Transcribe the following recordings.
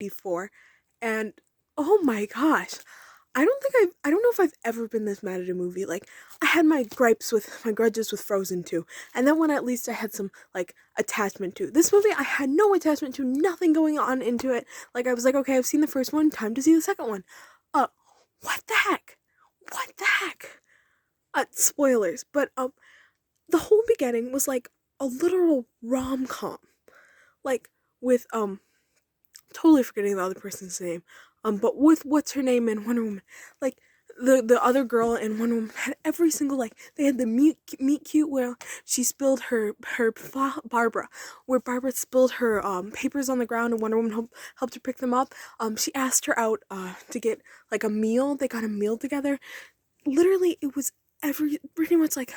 WW84, and oh my gosh, I don't know if I've ever been this mad at a movie. Like, I had my grudges with Frozen 2, and that one at least I had some, like, attachment to. This movie, I had no attachment to, nothing going on into it. Like, I was like, okay, I've seen the first one, time to see the second one. Uh, what the heck? What the heck? Spoilers, but, the whole beginning was like a literal rom-com. Like, with, totally forgetting the other person's name. But with what's her name in Wonder Woman, like the other girl in Wonder Woman had every single, like, they had the meet cute where she spilled Barbara, where Barbara spilled her papers on the ground and Wonder Woman helped her pick them up. She asked her out to get like a meal. They got a meal together. Literally, it was pretty much like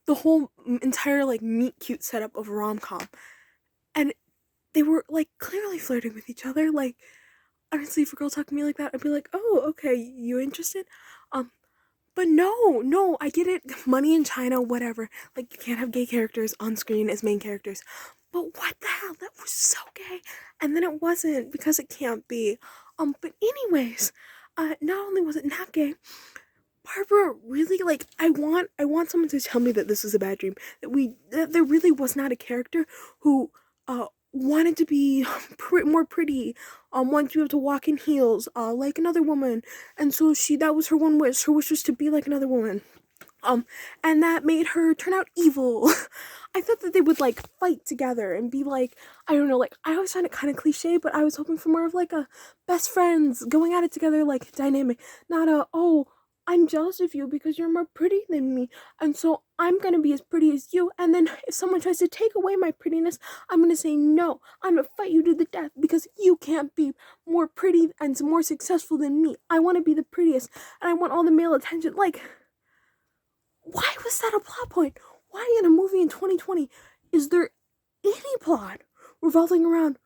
the whole entire like meet cute setup of a rom-com, and they were like clearly flirting with each other. Like, honestly, if a girl talked to me like that, I'd be like, oh, okay, you interested? Um, but no, I get it. Money in China, whatever. Like, you can't have gay characters on screen as main characters. But what the hell? That was so gay. And then it wasn't because it can't be. But anyways, not only was it not gay, Barbara really, like, I want someone to tell me that this was a bad dream. That there really was not a character who wanted to be more pretty, wanted to be able to walk in heels, like another woman, and so that was her one wish. Her wish was to be like another woman. And that made her turn out evil. I thought that they would like fight together and be like, I don't know, like, I always find it kind of cliche, but I was hoping for more of like a best friends going at it together, like, dynamic, not a, oh, I'm jealous of you because you're more pretty than me, and so I'm gonna be as pretty as you, and then if someone tries to take away my prettiness, I'm gonna say no, I'm gonna fight you to the death because you can't be more pretty and more successful than me. I want to be the prettiest, and I want all the male attention. Like, why was that a plot point? Why in a movie in 2020 is there any plot revolving around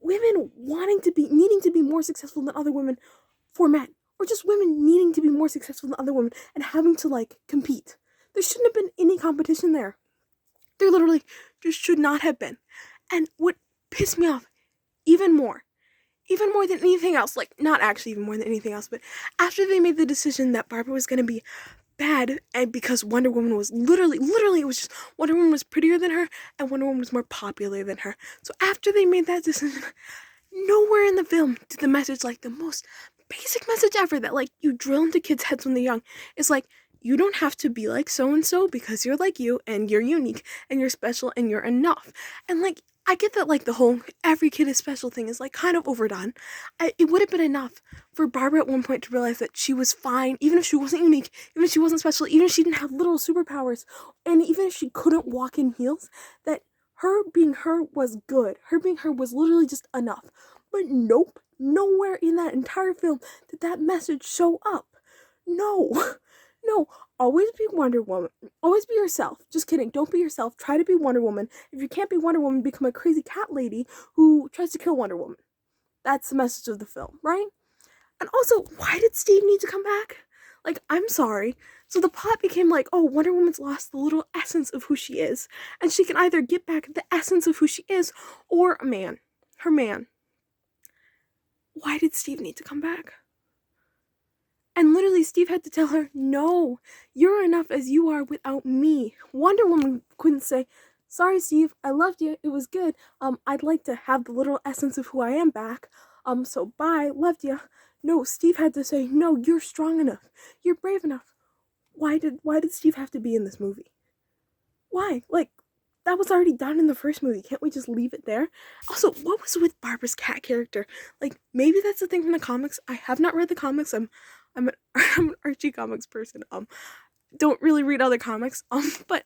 women needing to be more successful than other women for men? Or just women needing to be more successful than other women and having to, like, compete? There shouldn't have been any competition there. There literally just should not have been. And what pissed me off even more than anything else, like, not actually even more than anything else, but after they made the decision that Barbara was gonna be bad, and because Wonder Woman was literally it was just Wonder Woman was prettier than her and Wonder Woman was more popular than her. So after they made that decision, nowhere in the film did the message, like the most basic message ever that like you drill into kids' heads when they're young, is like, you don't have to be like so and so because you're like you and you're unique and you're special and you're enough. And like, I get that, like, the whole every kid is special thing is like kind of overdone. It would have been enough for Barbara at one point to realize that she was fine, even if she wasn't unique, even if she wasn't special, even if she didn't have little superpowers, and even if she couldn't walk in heels, that her being her was good. Her being her was literally just enough. But nope, nowhere in that entire film did that message show up. No, no, always be Wonder Woman. Always be yourself. Just kidding, don't be yourself. Try to be Wonder Woman. If you can't be Wonder Woman, become a crazy cat lady who tries to kill Wonder Woman. That's the message of the film, right? And also, why did Steve need to come back? Like, I'm sorry. So the plot became like, oh, Wonder Woman's lost the little essence of who she is, and she can either get back the essence of who she is or a man. Her man. Why did Steve need to come back? And literally, Steve had to tell her, no, you're enough as you are without me. Wonder Woman couldn't say, sorry, Steve, I loved you, it was good. I'd like to have the little essence of who I am back. So bye, loved you. No, Steve had to say, no, you're strong enough. You're brave enough. Why did Steve have to be in this movie? Why? Like, that was already done in the first movie. Can't we just leave it there? Also, what was with Barbara's cat character? Like, maybe that's the thing from the comics. I have not read the comics. I'm an I'm an Archie comics person. Don't really read other comics. But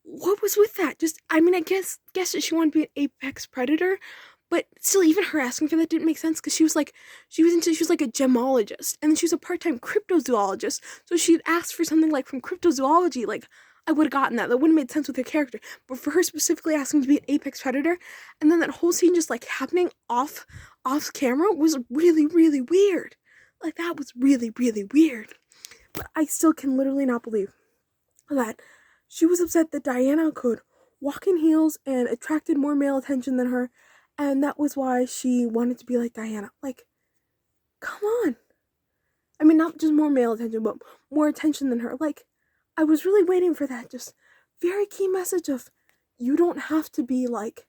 what was with that? Just, I mean, I guess that she wanted to be an apex predator, but still, even her asking for that didn't make sense because she was like a gemologist, and then she was a part-time cryptozoologist. So she'd asked for something like from cryptozoology, like, I would have gotten that. That wouldn't have made sense with her character. But for her specifically asking to be an apex predator, and then that whole scene just like happening off camera was really, really weird. Like, that was really, really weird. But I still can literally not believe that she was upset that Diana could walk in heels and attracted more male attention than her, And that was why she wanted to be like Diana. Like, come on. I mean, not just more male attention, but more attention than her. Like, I was really waiting for that just very key message of you don't have to be like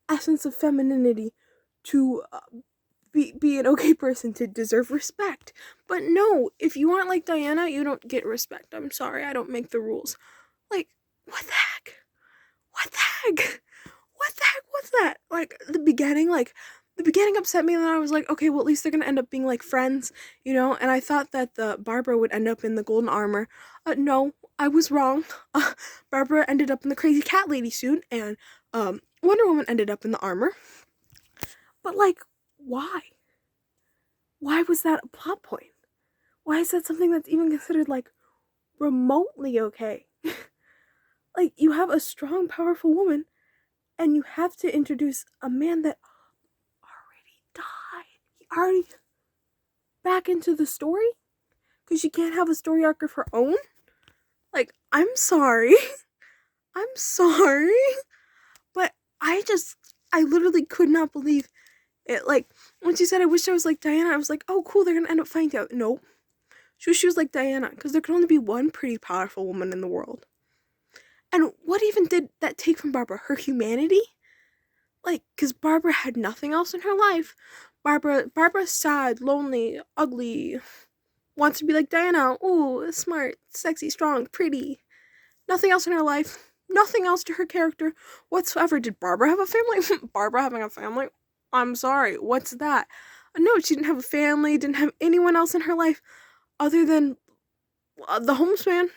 essence of femininity to be an okay person to deserve respect. But no, if you aren't like Diana, you don't get respect. I'm sorry, I don't make the rules. Like, what the heck? What the heck? What the heck was that? Like, the beginning upset me, and then I was like, okay, well, at least they're gonna end up being like friends, you know? And I thought that the Barbara would end up in the golden armor. No, I was wrong. Barbara ended up in the crazy cat lady suit, and Wonder Woman ended up in the armor. But like, why? Why was that a plot point? Why is that something that's even considered like remotely okay? Like, you have a strong, powerful woman, and you have to introduce a man that already died. He already back into the story? Because she can't have a story arc of her own? Like, I'm sorry. I'm sorry. But I literally could not believe it. Like, when she said, I wish I was like Diana, I was like, oh, cool, they're gonna end up fighting out. Nope. She was like Diana, because there could only be one pretty powerful woman in the world. And what even did that take from Barbara? Her humanity? Like, because Barbara had nothing else in her life. Barbara's sad, lonely, ugly, wants to be like Diana. Ooh, smart, sexy, strong, pretty. Nothing else in her life. Nothing else to her character whatsoever. Did Barbara have a family? Barbara having a family? I'm sorry, what's that? No, she didn't have a family, didn't have anyone else in her life other than the homeless man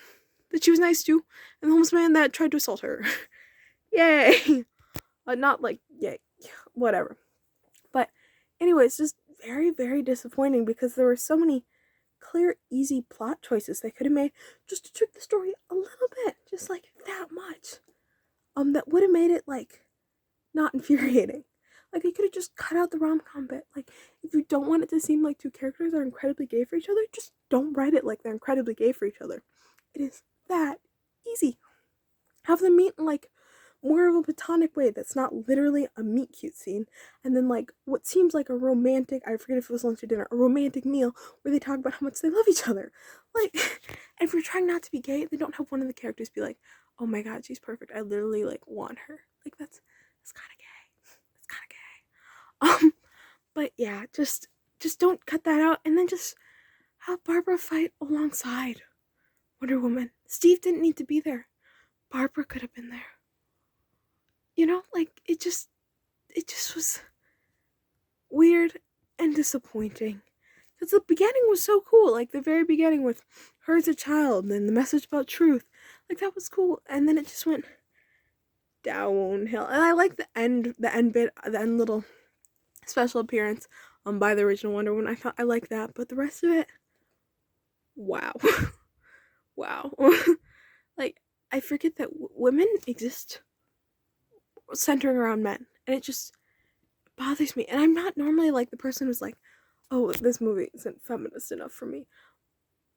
that she was nice to, and the homeless man that tried to assault her. Yay! Not like, yay, whatever. But anyways, just very, very disappointing because there were so many clear, easy plot choices they could have made just to trick the story a little bit, just like that much. That would have made it like not infuriating. Like, they could have just cut out the rom-com bit. Like, if you don't want it to seem like two characters are incredibly gay for each other, just don't write it like they're incredibly gay for each other. It is that easy. Have them meet in like more of a platonic way that's not literally a meet cute scene, and then like what seems like a romantic, I forget if it was lunch or dinner, a romantic meal where they talk about how much they love each other. Like, and if you're trying not to be gay, they don't have one of the characters be like, oh my god, she's perfect, I literally like want her. Like, that's kind of gay. It's kind of gay. But yeah, just don't cut that out, and then just have Barbara fight alongside Wonder Woman. Steve didn't need to be there. Barbara could have been there. You know, like, it just was weird and disappointing. Because the beginning was so cool, like the very beginning with her as a child and the message about truth. Like, that was cool, and then it just went downhill. And I like the end bit, the end little special appearance by the original Wonder Woman. I like that, but the rest of it, wow. Wow. Like, I forget that women exist centering around men, and it just bothers me. And I'm not normally like the person who's like, oh, this movie isn't feminist enough for me,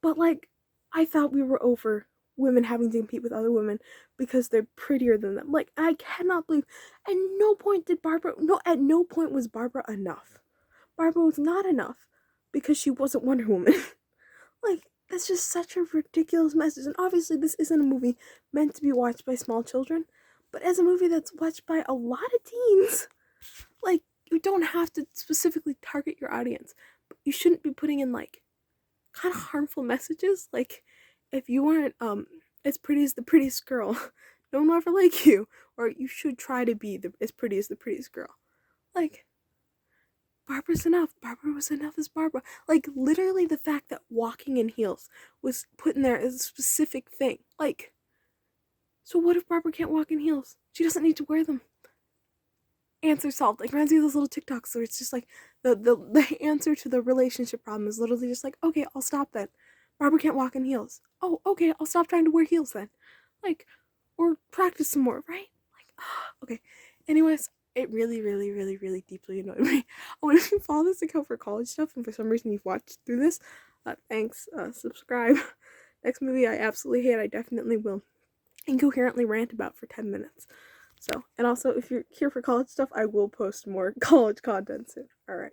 but like, I thought we were over women having to compete with other women because they're prettier than them. Like, I cannot believe at no point was Barbara enough. Barbara was not enough because she wasn't Wonder Woman. Like, that's just such a ridiculous message. And obviously this isn't a movie meant to be watched by small children, but as a movie that's watched by a lot of teens. Like, you don't have to specifically target your audience, but you shouldn't be putting in like kind of harmful messages. Like, if you aren't as pretty as the prettiest girl, no one will ever like you, or you should try to be as pretty as the prettiest girl. Like, Barbara's enough. Barbara was enough as Barbara. Like, literally the fact that walking in heels was put in there as a specific thing. Like, so what if Barbara can't walk in heels? She doesn't need to wear them. Answer solved. Like, reminds me of those little TikToks where it's just like the answer to the relationship problem is literally just like, okay, I'll stop then. Barbara can't walk in heels. Oh, okay, I'll stop trying to wear heels then. Like, or practice some more, right? Like, okay. Anyways, it really, really, really, really deeply annoyed me. Oh, and if you follow this account for college stuff and for some reason you've watched through this, thanks. Subscribe. Next movie I absolutely hate, I definitely will incoherently rant about for 10 minutes. So, and also if you're here for college stuff, I will post more college content soon. All right.